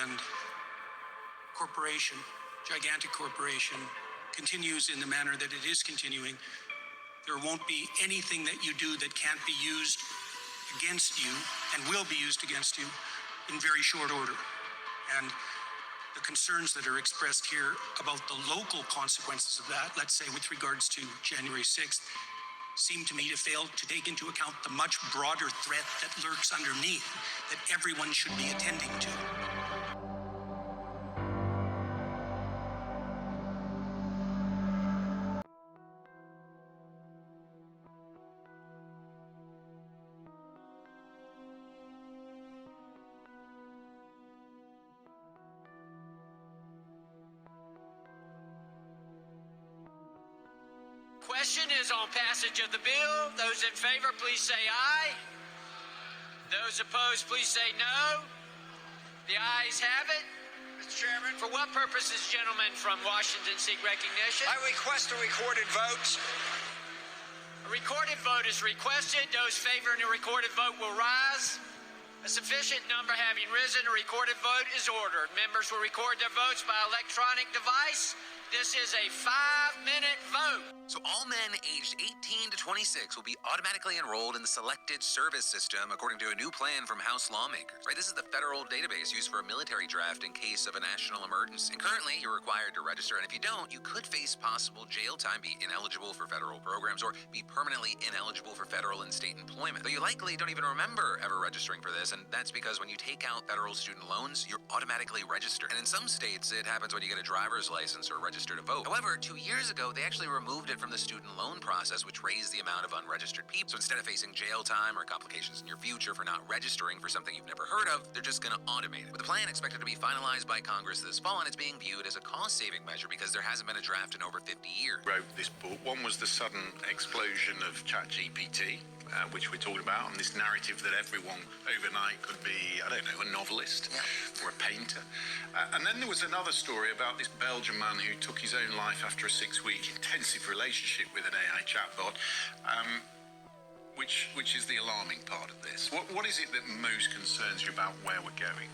and corporation, gigantic corporation, continues in the manner that it is continuing, there won't be anything that you do that can't be used against you and will be used against you in very short order. And the concerns that are expressed here about the local consequences of that, let's say with regards to January 6th, seem to me to fail to take into account the much broader threat that lurks underneath that everyone should be attending to. Question is on passage of the bill. Those in favor, please say aye. Those opposed, please say no. The ayes have it. Mr. Chairman. For what purposes, gentlemen from Washington seek recognition? I request a recorded vote. A recorded vote is requested. Those favoring a recorded vote will rise. A sufficient number having risen, a recorded vote is ordered. Members will record their votes by electronic device. This is a 5-minute vote. So all men aged 18 to 26 will be automatically enrolled in the Selected Service System according to a new plan from House lawmakers. Right, this is the federal database used for a military draft in case of a national emergency. And currently, you're required to register, and if you don't, you could face possible jail time, be ineligible for federal programs, or be permanently ineligible for federal and state employment. Though you likely don't even remember ever registering for this, and that's because when you take out federal student loans, you're automatically registered. And in some states, it happens when you get a driver's license or register to vote. However, 2 years ago, they actually removed it from the student loan process, which raised the amount of unregistered people. So instead of facing jail time or complications in your future for not registering for something you've never heard of, they're just going to automate it. With the plan expected to be finalized by Congress this fall, and it's being viewed as a cost-saving measure because there hasn't been a draft in over 50 years. Wrote this book. One was the sudden explosion of ChatGPT, which we're talking about, and this narrative that everyone overnight could be, I don't know, a novelist or a painter. And then there was another story about this Belgian man who took his own life after a 6-week intensive relationship with an AI chatbot, which is the alarming part of this. What is it that most concerns you about where we're going?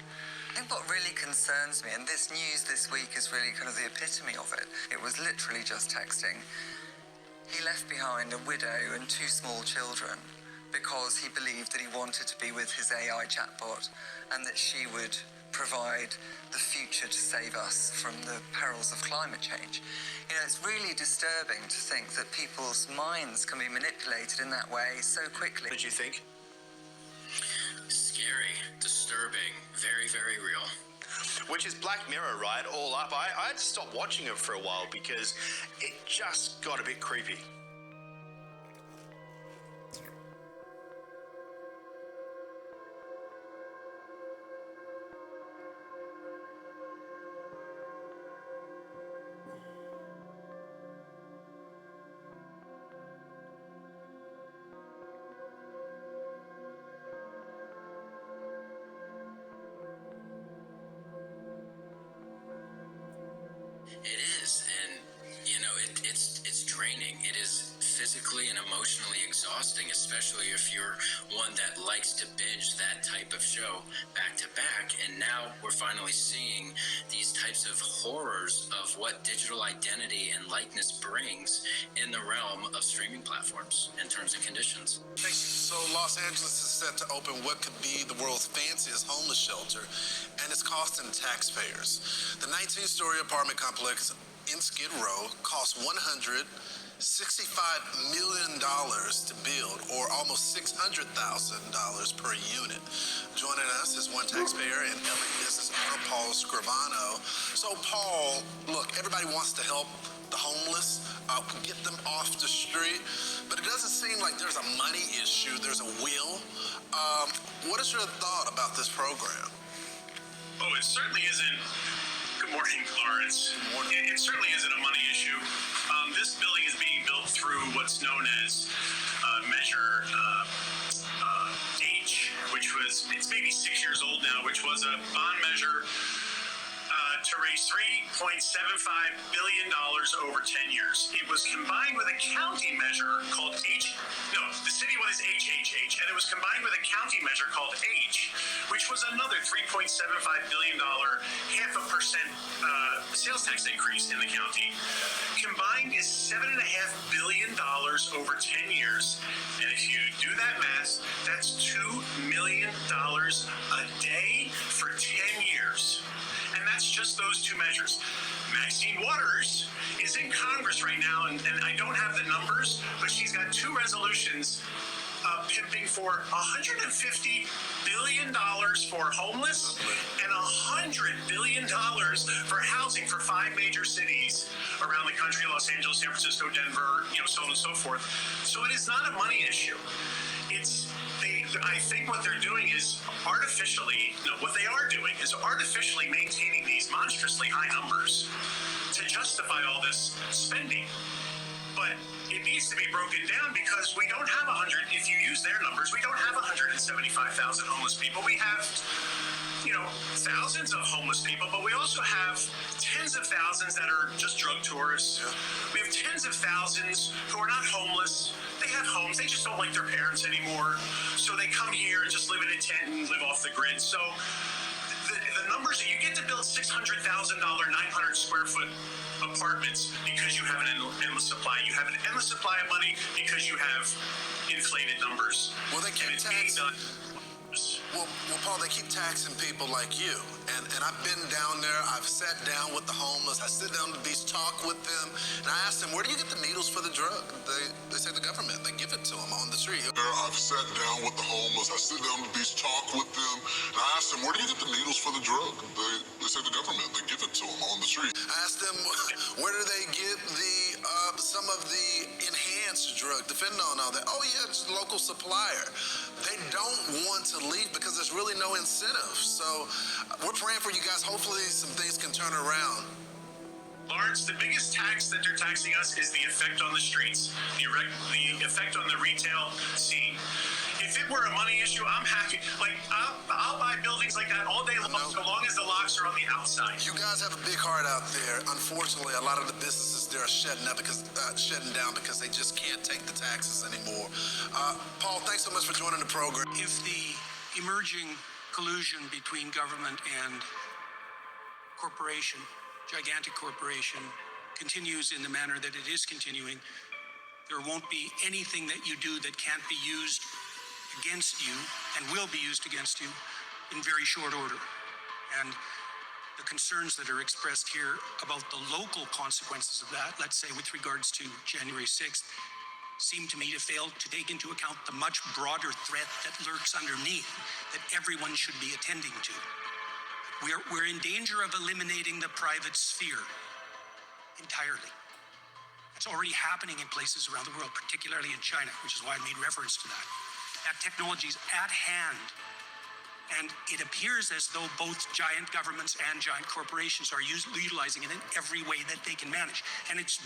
I think what really concerns me, and this news this week is really kind of the epitome of it, it was literally just texting. He left behind a widow and 2 small children because he believed that he wanted to be with his AI chatbot and that she would provide the future to save us from the perils of climate change. You know, it's really disturbing to think that people's minds can be manipulated in that way so quickly. What did you think? Scary, disturbing, very, very real. Which is Black Mirror, right? All up. I had to stop watching it for a while because it just got a bit creepy. It is, and you know, it's draining. It is physically and emotionally exhausting, especially if you're one that likes to binge that type of show back to back. And now we're finally seeing these types of horrors of what digital identity and likeness brings in the realm of streaming platforms and terms and conditions. So Los Angeles is set to open what could be the world's fanciest homeless shelter, and it's costing taxpayers. The 19-story apartment complex in Skid Row cost $165 million to build, or almost $600,000 per unit. Joining us is one taxpayer and LA business owner, Paul Scrivano. So Paul, look, everybody wants to help the homeless, get them off the street, but it doesn't seem like there's a money issue, there's a will. What is your thought about this program? Oh, it certainly isn't. Good morning, Lawrence. Good morning. It certainly isn't a money issue. This building is being built through what's known as Measure H, which was, it's maybe 6 years old now, which was a bond measure to raise $3.75 billion over 10 years. It was combined with a county measure called the city one is HHH, and it was combined with a county measure called H, which was another $3.75 billion, 0.5% sales tax increase in the county. Combined is $7.5 billion over 10 years. And if you do that math, that's $2 million a day for 10 years. And that's just those two measures. Maxine Waters is in Congress right now, and I don't have the numbers, but she's got two resolutions pimping for $150 billion for homeless and $100 billion for housing for 5 major cities around the country: Los Angeles, San Francisco, Denver, so on and so forth. So it is not a money issue. I think what they're doing is artificially maintaining these monstrously high numbers to justify all this spending. But it needs to be broken down, because we don't have if you use their numbers, we don't have 175,000 homeless people. We have, thousands of homeless people, but we also have tens of thousands that are just drug tourists. Yeah. We have tens of thousands who are not homeless. They have homes, they just don't like their parents anymore. So they come here and just live in a tent and live off the grid. So the numbers, you get to build $600,000, 900 square foot apartments because you have an endless supply. You have an endless supply of money because you have inflated numbers. Well, they keep taxing. Well, Paul, they keep taxing people like you. And I've been down there. I've sat down with the homeless. I sit down at the beach, talk with them, and I ask them, where do you get the needles for the drug? They say the government. They give it to them on the street. I've sat down with the homeless. I sit down at the beach, talk with them, and I ask them, where do you get the needles for the drug? They say the government. They give it to them on the street. I ask them, where do they get some of the enhanced drug, the fentanyl and all that? Oh, yeah, it's a local supplier. They don't want to leave because there's really no incentive. So we're praying for you guys. Hopefully some things can turn around. Lawrence, the biggest tax that they're taxing us is the effect on the streets, the effect on the retail scene. If it were a money issue, I'm happy. I'll buy buildings like that all day long, so long as the locks are on the outside. You guys have a big heart out there. Unfortunately, a lot of the businesses there are shutting down because they just can't take the taxes anymore. Paul, thanks so much for joining the program. If the emerging collusion between government and gigantic corporation, continues in the manner that it is continuing, there won't be anything that you do that can't be used against you and will be used against you in very short order. And the concerns that are expressed here about the local consequences of that, let's say with regards to January 6th, seem to me to fail to take into account the much broader threat that lurks underneath that everyone should be attending to. We're in danger of eliminating the private sphere entirely. It's already happening in places around the world, particularly in China, which is why I made reference to that. That technology is at hand, and it appears as though both giant governments and giant corporations are utilizing it in every way that they can manage. And it's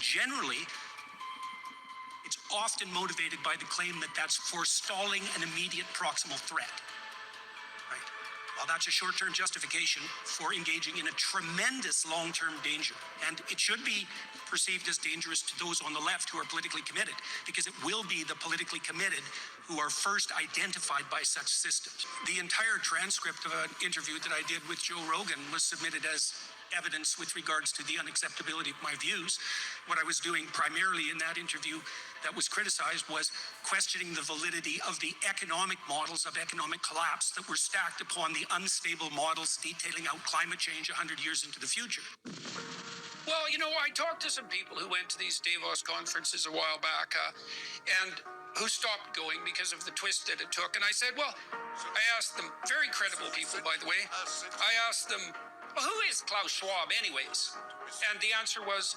often motivated by the claim that that's forestalling an immediate proximal threat. Right? Well, that's a short-term justification for engaging in a tremendous long-term danger. And it should be perceived as dangerous to those on the left who are politically committed, because it will be the politically committed who are first identified by such systems. The entire transcript of an interview that I did with Joe Rogan was submitted as evidence with regards to the unacceptability of my views. What I was doing primarily in that interview that was criticized was questioning the validity of the economic models of economic collapse that were stacked upon the unstable models detailing out climate change 100 years into the future. Well, I talked to some people who went to these Davos conferences a while back and who stopped going because of the twist that it took. And I said, I asked them, very credible people, by the way, I asked them, well, who is Klaus Schwab anyways? And the answer was,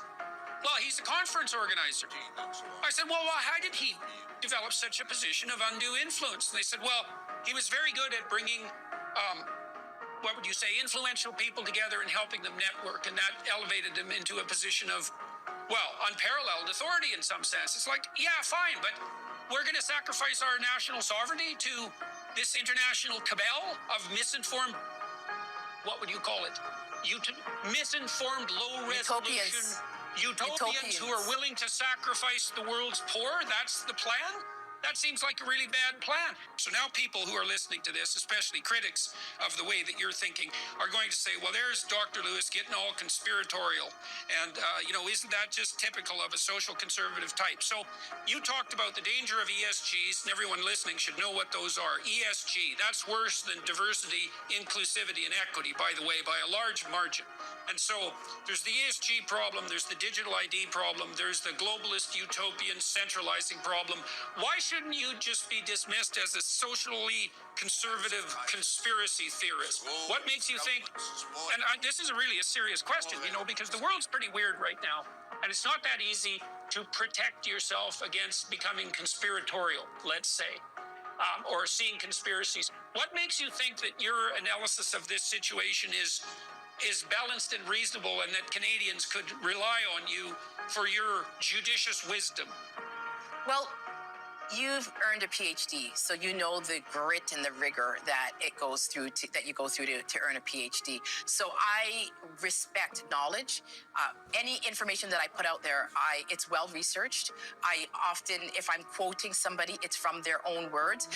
well, he's a conference organizer. I said, well, how did he develop such a position of undue influence? And they said, well, he was very good at bringing, influential people together and helping them network. And that elevated them into a position of, unparalleled authority in some sense. It's like, yeah, fine, but we're going to sacrifice our national sovereignty to this international cabal of misinformed what would you call it? Misinformed, low-resolution utopians who are willing to sacrifice the world's poor? That's the plan? That seems like a really bad plan. So now people who are listening to this, especially critics of the way that you're thinking, are going to say, well, there's Dr. Lewis getting all conspiratorial. And, isn't that just typical of a social conservative type? So you talked about the danger of ESGs, and everyone listening should know what those are. ESG, that's worse than diversity, inclusivity, and equity, by the way, by a large margin. And so there's the ESG problem, there's the digital ID problem, there's the globalist utopian centralizing problem. Why shouldn't you just be dismissed as a socially conservative conspiracy theorist? What makes you think, and this is really a serious question, because the world's pretty weird right now. And it's not that easy to protect yourself against becoming conspiratorial, let's say, or seeing conspiracies. What makes you think that your analysis of this situation is balanced and reasonable, and that Canadians could rely on you for your judicious wisdom? Well, you've earned a PhD, so you know the grit and the rigor that you go through to earn a PhD. So I respect knowledge. Any information that I put out there, it's well researched. I often, if I'm quoting somebody, it's from their own words.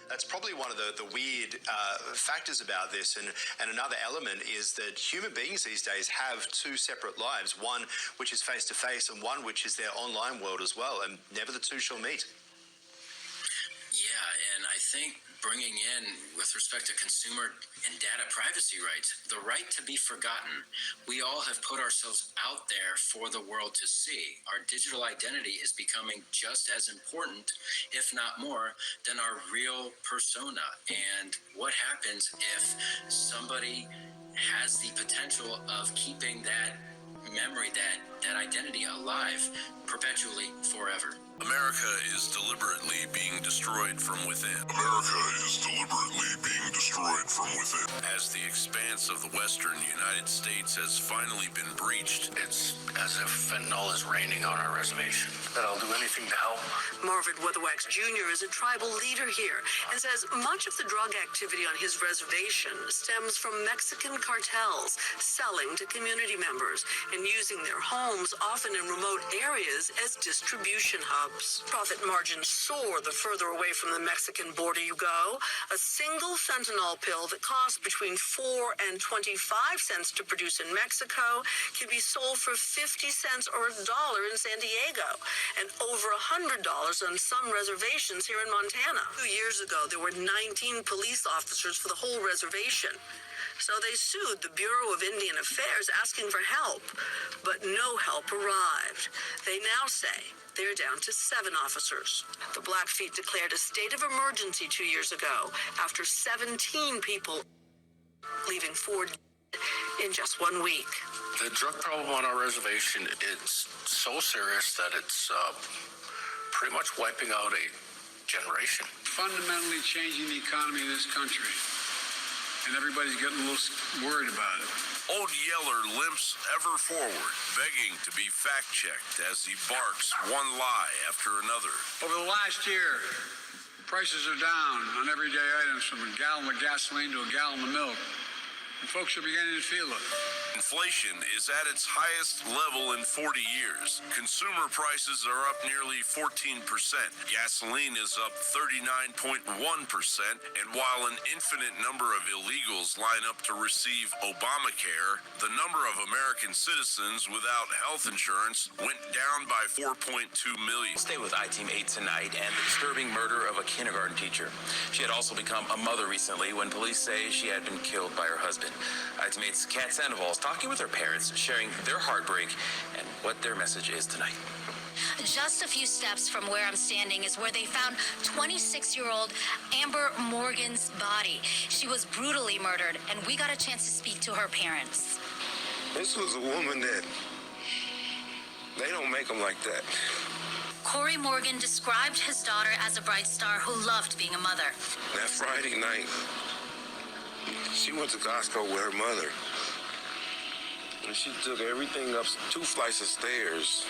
That's probably one of the weird factors about this. And another element is that human beings these days have two separate lives, one which is face-to-face and one which is their online world as well, and never the two shall meet. Yeah, and I think bringing in, with respect to consumer and data privacy rights, the right to be forgotten. We all have put ourselves out there for the world to see. Our digital identity is becoming just as important, if not more, than our real persona. And what happens if somebody has the potential of keeping that memory, that identity alive perpetually forever? America is deliberately being destroyed from within. America is deliberately being destroyed from within. As the expanse of the western United States has finally been breached, it's as if fentanyl is raining on our reservation. That I'll do anything to help. Marvin Weatherwax Jr. is a tribal leader here and says much of the drug activity on his reservation stems from Mexican cartels selling to community members and using their homes, often in remote areas, as distribution hubs. Profit margins soar the further away from the Mexican border you go. A single fentanyl pill that costs between 4 and 25 cents to produce in Mexico can be sold for 50 cents or $1 in San Diego, and over $100 on some reservations here in Montana. 2 years ago, there were 19 police officers for the whole reservation. So they sued the Bureau of Indian Affairs asking for help, but no help arrived. They now say they're down to 7 officers. The Blackfeet declared a state of emergency 2 years ago after 17 people, leaving 4 in just 1 week. The drug problem on our reservation, it's so serious that it's pretty much wiping out a generation. Fundamentally changing the economy of this country. And everybody's getting a little worried about it. Old Yeller limps ever forward, begging to be fact-checked as he barks one lie after another. Over the last year, prices are down on everyday items from a gallon of gasoline to a gallon of milk. And folks are beginning to feel it. Inflation is at its highest level in 40 years. Consumer prices are up nearly 14%. Gasoline is up 39.1%. And while an infinite number of illegals line up to receive Obamacare, the number of American citizens without health insurance went down by 4.2 million. Stay with iTeam 8 tonight and the disturbing murder of a kindergarten teacher. She had also become a mother recently when police say she had been killed by her husband. iTime's Kat Sandoval is talking with her parents, sharing their heartbreak and what their message is tonight. Just a few steps from where I'm standing is where they found 26-year-old Amber Morgan's body. She was brutally murdered, and we got a chance to speak to her parents. This was a woman that they don't make them like that. Corey Morgan described his daughter as a bright star who loved being a mother. That Friday night, she went to Costco with her mother. And she took everything up 2 flights of stairs,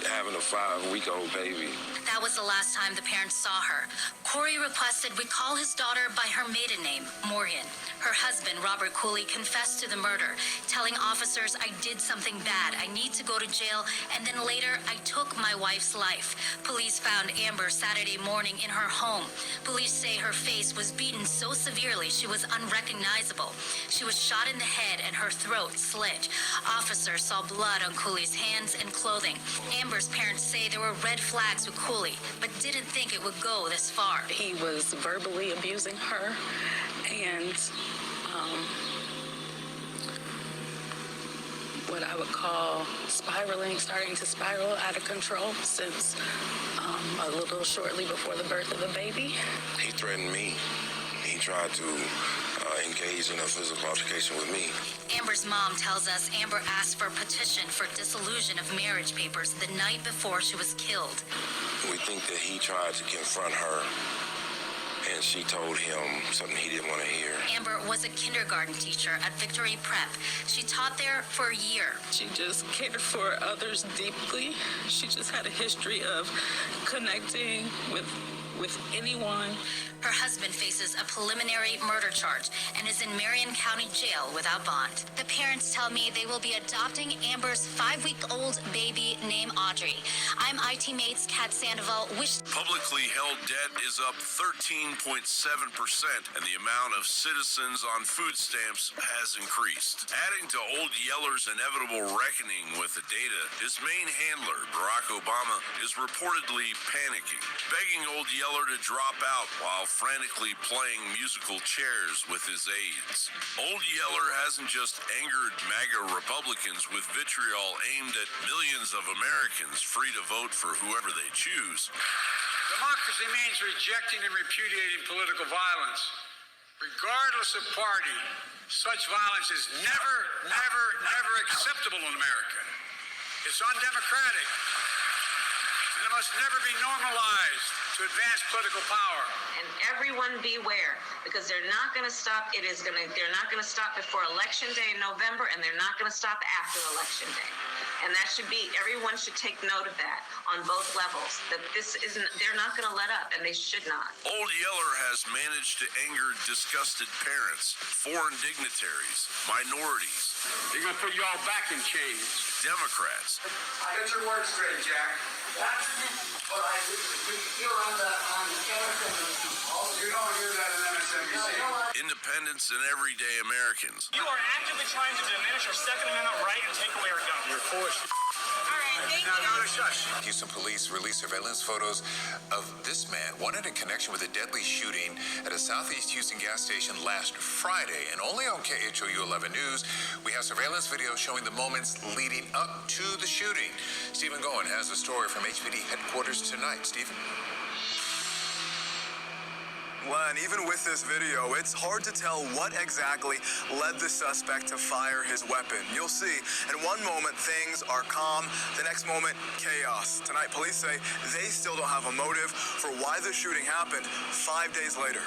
having a 5-week-old baby. That was the last time the parents saw her. Corey requested we call his daughter by her maiden name, Morgan. Her husband, Robert Cooley, confessed to the murder, telling officers, "I did something bad. I need to go to jail, and then later I took my wife's life." Police found Amber Saturday morning in her home. Police say her face was beaten so severely she was unrecognizable. She was shot in the head and her throat slit. Officers saw blood on Cooley's hands and clothing. Amber's parents say there were red flags with Cooley, but didn't think it would go this far. He was verbally abusing her and what I would call starting to spiral out of control since a little shortly before the birth of the baby. He threatened me. He tried to engage in a physical altercation with me. Amber's mom tells us Amber asked for a petition for dissolution of marriage papers the night before she was killed. We think that he tried to confront her, and she told him something he didn't want to hear. Amber was a kindergarten teacher at Victory Prep. She taught there for a year. She just cared for others deeply. She just had a history of connecting with anyone. Her husband faces a preliminary murder charge and is in Marion County Jail without bond. The parents tell me they will be adopting Amber's 5-week-old baby named Audrey. I'm iTeammates Kat Sandoval. Publicly held debt is up 13.7%, and the amount of citizens on food stamps has increased. Adding to Old Yeller's inevitable reckoning with the data, his main handler, Barack Obama, is reportedly panicking, begging Old Yeller to drop out while frantically playing musical chairs with his aides. Old Yeller hasn't just angered MAGA Republicans with vitriol aimed at millions of Americans free to vote for whoever they choose. Democracy means rejecting and repudiating political violence, regardless of party. Such violence is never acceptable in America. It's undemocratic, and it must never be normalized to advance political power. And everyone beware, because they're not going to stop. They're not going to stop before Election Day in November, and they're not going to stop after Election Day. And that should be, everyone should take note of that on both levels, that they're not going to let up, and they should not. Old Yeller has managed to anger disgusted parents, foreign dignitaries, minorities. They're going to put you all back in chains. Democrats. Get your words straight, Jack. That's what you're on the you don't hear that in MSNBC. Independents and everyday Americans. You are actively trying to diminish our Second Amendment right and take away our gun. You're forced. All right, thank you. Houston police released surveillance photos of this man wanted in connection with a deadly shooting at a Southeast Houston gas station last Friday. And only on KHOU 11 News, we have surveillance video showing the moments leading up to the shooting. Stephen Goen has a story from HPD headquarters tonight. Stephen? Len, even with this video, it's hard to tell what exactly led the suspect to fire his weapon. You'll see, in one moment, things are calm. The next moment, chaos. Tonight, police say they still don't have a motive for why the shooting happened 5 days later.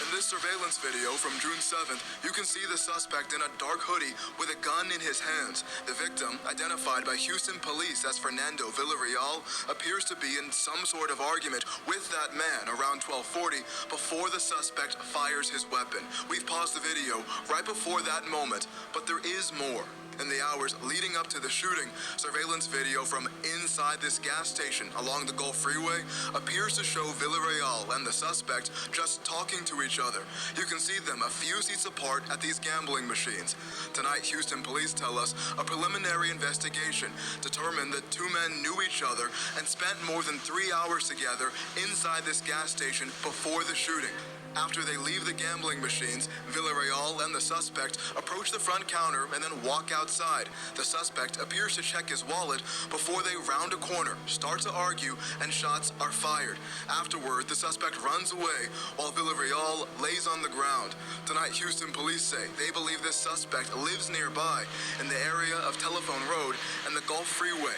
In this surveillance video from June 7th, you can see the suspect in a dark hoodie with a gun in his hands. The victim, identified by Houston police as Fernando Villarreal, appears to be in some sort of argument with that man around 12:40 before the suspect fires his weapon. We've paused the video right before that moment, but there is more. In the hours leading up to the shooting, surveillance video from inside this gas station along the Gulf Freeway appears to show Villarreal and the suspect just talking to each other. You can see them a few seats apart at these gambling machines. Tonight, Houston police tell us a preliminary investigation determined that two men knew each other and spent more than 3 hours together inside this gas station before the shooting. After they leave the gambling machines, Villarreal and the suspect approach the front counter and then walk outside. The suspect appears to check his wallet before they round a corner, start to argue, and shots are fired. Afterward, the suspect runs away while Villarreal lays on the ground. Tonight, Houston police say they believe this suspect lives nearby in the area of Telephone Road and the Gulf Freeway.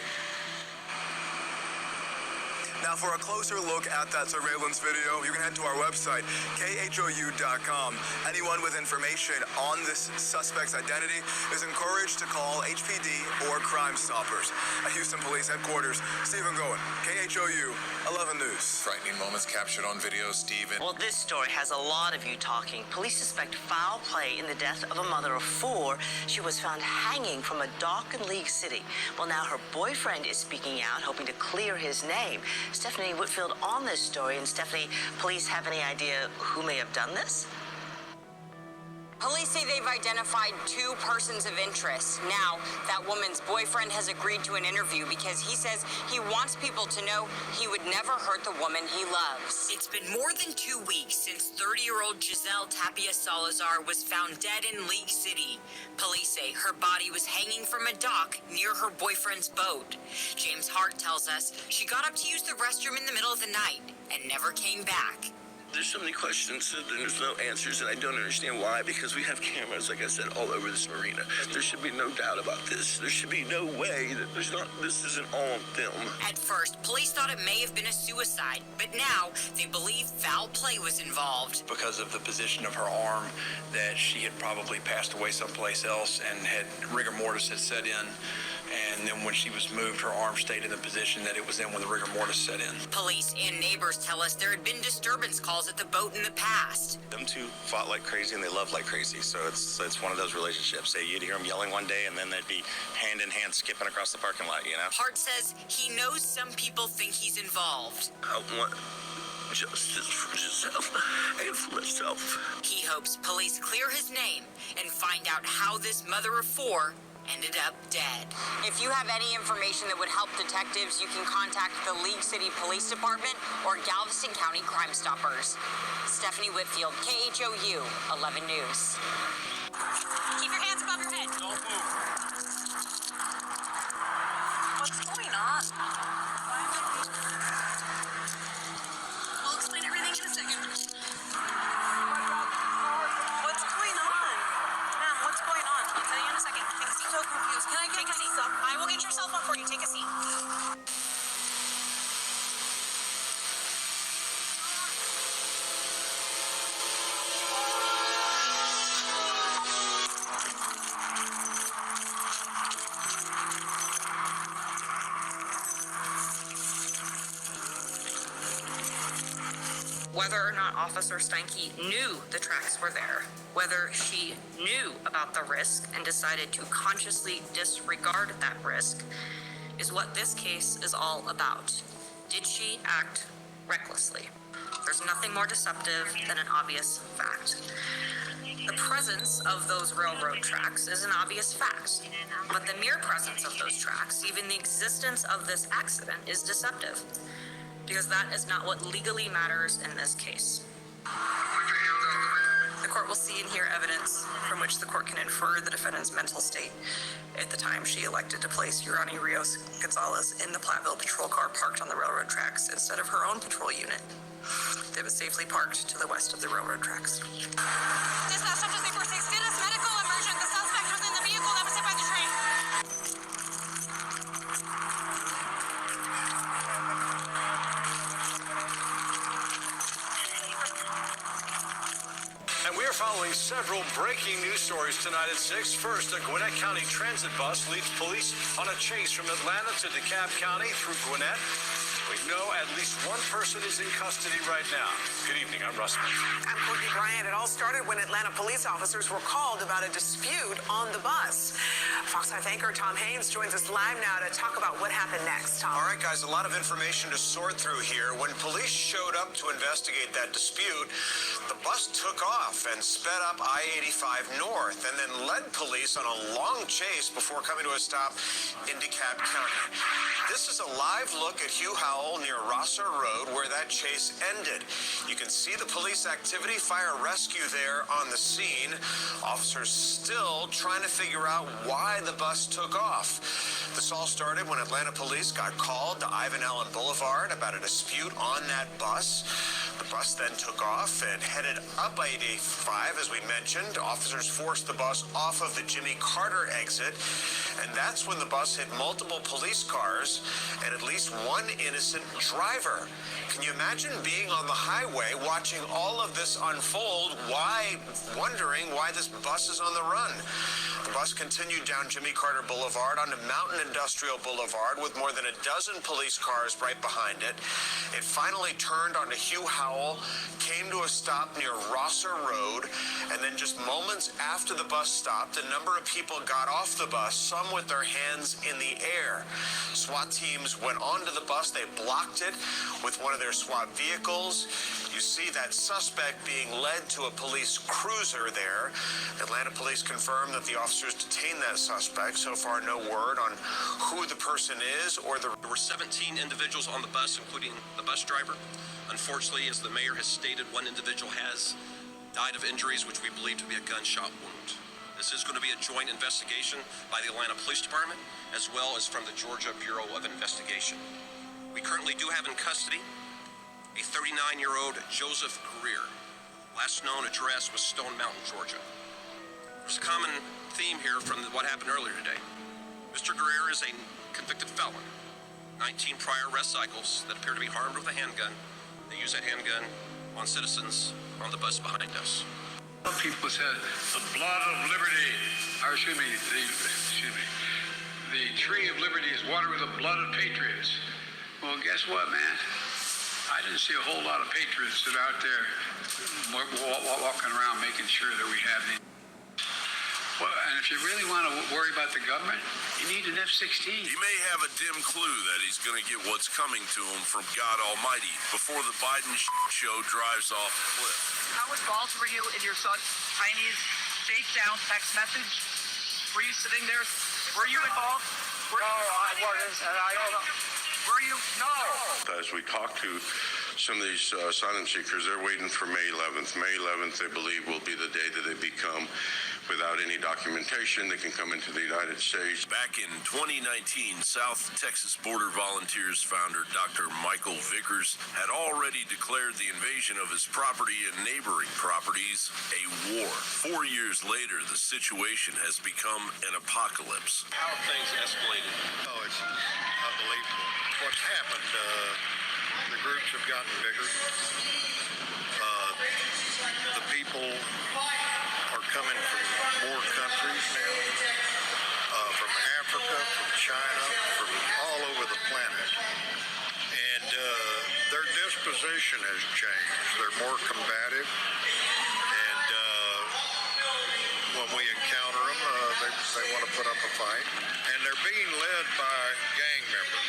Now, for a closer look at that surveillance video, you can head to our website, khou.com. Anyone with information on this suspect's identity is encouraged to call HPD or Crime Stoppers. At Houston Police Headquarters, Stephen Goen, KHOU 11 News. Frightening moments captured on video, Stephen. Well, this story has a lot of you talking. Police suspect foul play in the death of a mother of 4. She was found hanging from a dock in League City. Well, now her boyfriend is speaking out, hoping to clear his name. Stephanie Whitfield on this story. And Stephanie, police have any idea who may have done this? Police say they've identified 2 persons of interest. Now, that woman's boyfriend has agreed to an interview because he says he wants people to know he would never hurt the woman he loves. It's been more than 2 weeks since 30-year-old Giselle Tapia Salazar was found dead in League City. Police say her body was hanging from a dock near her boyfriend's boat. James Hart tells us she got up to use the restroom in the middle of the night and never came back. There's so many questions and there's no answers, and I don't understand why, because we have cameras, like I said, all over this marina. There should be no doubt about this. There should be no way that this isn't all on film. At first, police thought it may have been a suicide, but now they believe foul play was involved. Because of the position of her arm, that she had probably passed away someplace else and had rigor mortis had set in. And then when she was moved, her arm stayed in the position that it was in when the rigor mortis set in. Police and neighbors tell us there had been disturbance calls at the boat in the past. Them 2 fought like crazy and they loved like crazy. So it's one of those relationships. You'd hear them yelling one day and then they'd be hand in hand skipping across the parking lot, you know? Hart says he knows some people think he's involved. I want justice for Giselle and for myself. He hopes police clear his name and find out how this mother of 4 ended up dead. If you have any information that would help detectives, you can contact the League City Police Department or Galveston County Crime Stoppers. Stephanie Whitfield, KHOU 11 News. Keep your hands above your head. Don't move. What's going on? We'll explain everything in a second. What's going on? Ma'am, what's going on? I'll tell you in a second. Take a seat. So confused. Can I take a seat? I will get your cell phone for you. Take a seat. Whether or not Officer Steinke knew the tracks were there, whether she knew about the risk and decided to consciously disregard that risk, is what this case is all about. Did she act recklessly? There's nothing more deceptive than an obvious fact. The presence of those railroad tracks is an obvious fact, but the mere presence of those tracks, even the existence of this accident, is deceptive, because that is not what legally matters in this case. The court will see and hear evidence from which the court can infer the defendant's mental state at the time she elected to place Urani Rios Gonzalez in the Platteville patrol car parked on the railroad tracks instead of her own patrol unit that was safely parked to the west of the railroad tracks. Dispatch 346, get us medical immersion. The suspect was in the vehicle that was hit by the train. And we are following several breaking news stories tonight at 6. First, a Gwinnett County transit bus leads police on a chase from Atlanta to DeKalb County through Gwinnett. We know at least one person is in custody right now. Good evening, I'm Russ. I'm Courtney Bryant. It all started when Atlanta police officers were called about a dispute on the bus. Fox 5 anchor Tom Haynes joins us live now to talk about what happened next. Tom. All right, guys, a lot of information to sort through here. When police showed up to investigate that dispute, the bus took off and sped up I-85 north and then led police on a long chase before coming to a stop in DeKalb County. This is a live look at Hugh Howell Howell near Rosser Road where that chase ended. You can see the police activity, fire rescue there on the scene. Officers still trying to figure out why the bus took off. This all started when Atlanta police got called to Ivan Allen Boulevard about a dispute on that bus. The bus then took off and headed up I-85, as we mentioned. Officers forced the bus off of the Jimmy Carter exit, and that's when the bus hit multiple police cars and at least one innocent driver. Can you imagine being on the highway watching all of this unfold, wondering why this bus is on the run? The bus continued down Jimmy Carter Boulevard onto Mountain Industrial Boulevard with more than a dozen police cars right behind it. It finally turned onto Hugh Howell, came to a stop near Rosser Road, and then just moments after the bus stopped, a number of people got off the bus, some with their hands in the air. SWAT teams went onto the bus. They blocked it with one of their SWAT vehicles. You see that suspect being led to a police cruiser there. Atlanta police confirmed that the officers detained that suspect. So far, no word on who the person is or the... There were 17 individuals on the bus, including the bus driver. Unfortunately, as the mayor has stated, one individual has died of injuries which we believe to be a gunshot wound. This is going to be a joint investigation by the Atlanta Police Department as well as from the Georgia Bureau of Investigation. We currently do have in custody a 39-year-old Joseph Greer. Last known address was Stone Mountain, Georgia. There's a common theme here from what happened earlier today. Mr. Greer is a convicted felon. 19 prior arrest cycles that appear to be armed with a handgun. They use that handgun on citizens on the bus behind us. Some people said the blood of liberty, or the tree of liberty is watered with the blood of patriots. Well, guess what, man? I didn't see a whole lot of patriots that are out there walking around making sure that we have these. Well, and if you really want to worry about the government, you need an F-16. He may have a dim clue that he's going to get what's coming to him from God Almighty before the Biden show drives off the cliff. How involved were you in your son's Chinese shakedown text message? Were you sitting there? Were you involved? No, I wasn't, and I don't know. Were you? No. As we talk to some of these asylum seekers, they're waiting for May 11th. May 11th, they believe, will be the day that they become, without any documentation, they can come into the United States. Back in 2019, South Texas Border Volunteers founder Dr. Michael Vickers had already declared the invasion of his property and neighboring properties a war. 4 years later, the situation has become an apocalypse. How have things escalated? Oh, it's unbelievable. What's happened, the groups have gotten bigger. The people are coming from more countries now, from Africa, from China, from all over the planet. And their disposition has changed. They're more combative. And when we encounter them, they want to put up a fight. And they're being led by gang members.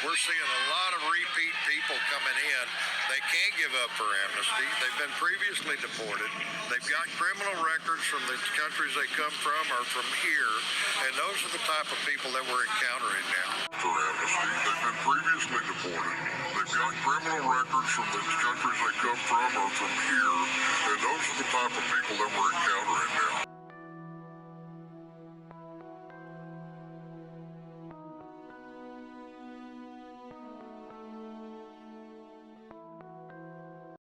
We're seeing a lot of repeat people coming in. They can't give up for amnesty. They've been previously deported. They've got criminal records from the countries they come from or from here. And those are the type of people that we're encountering now. For amnesty, they've been previously deported. They've got criminal records from the countries they come from or from here. And those are the type of people that we're encountering now.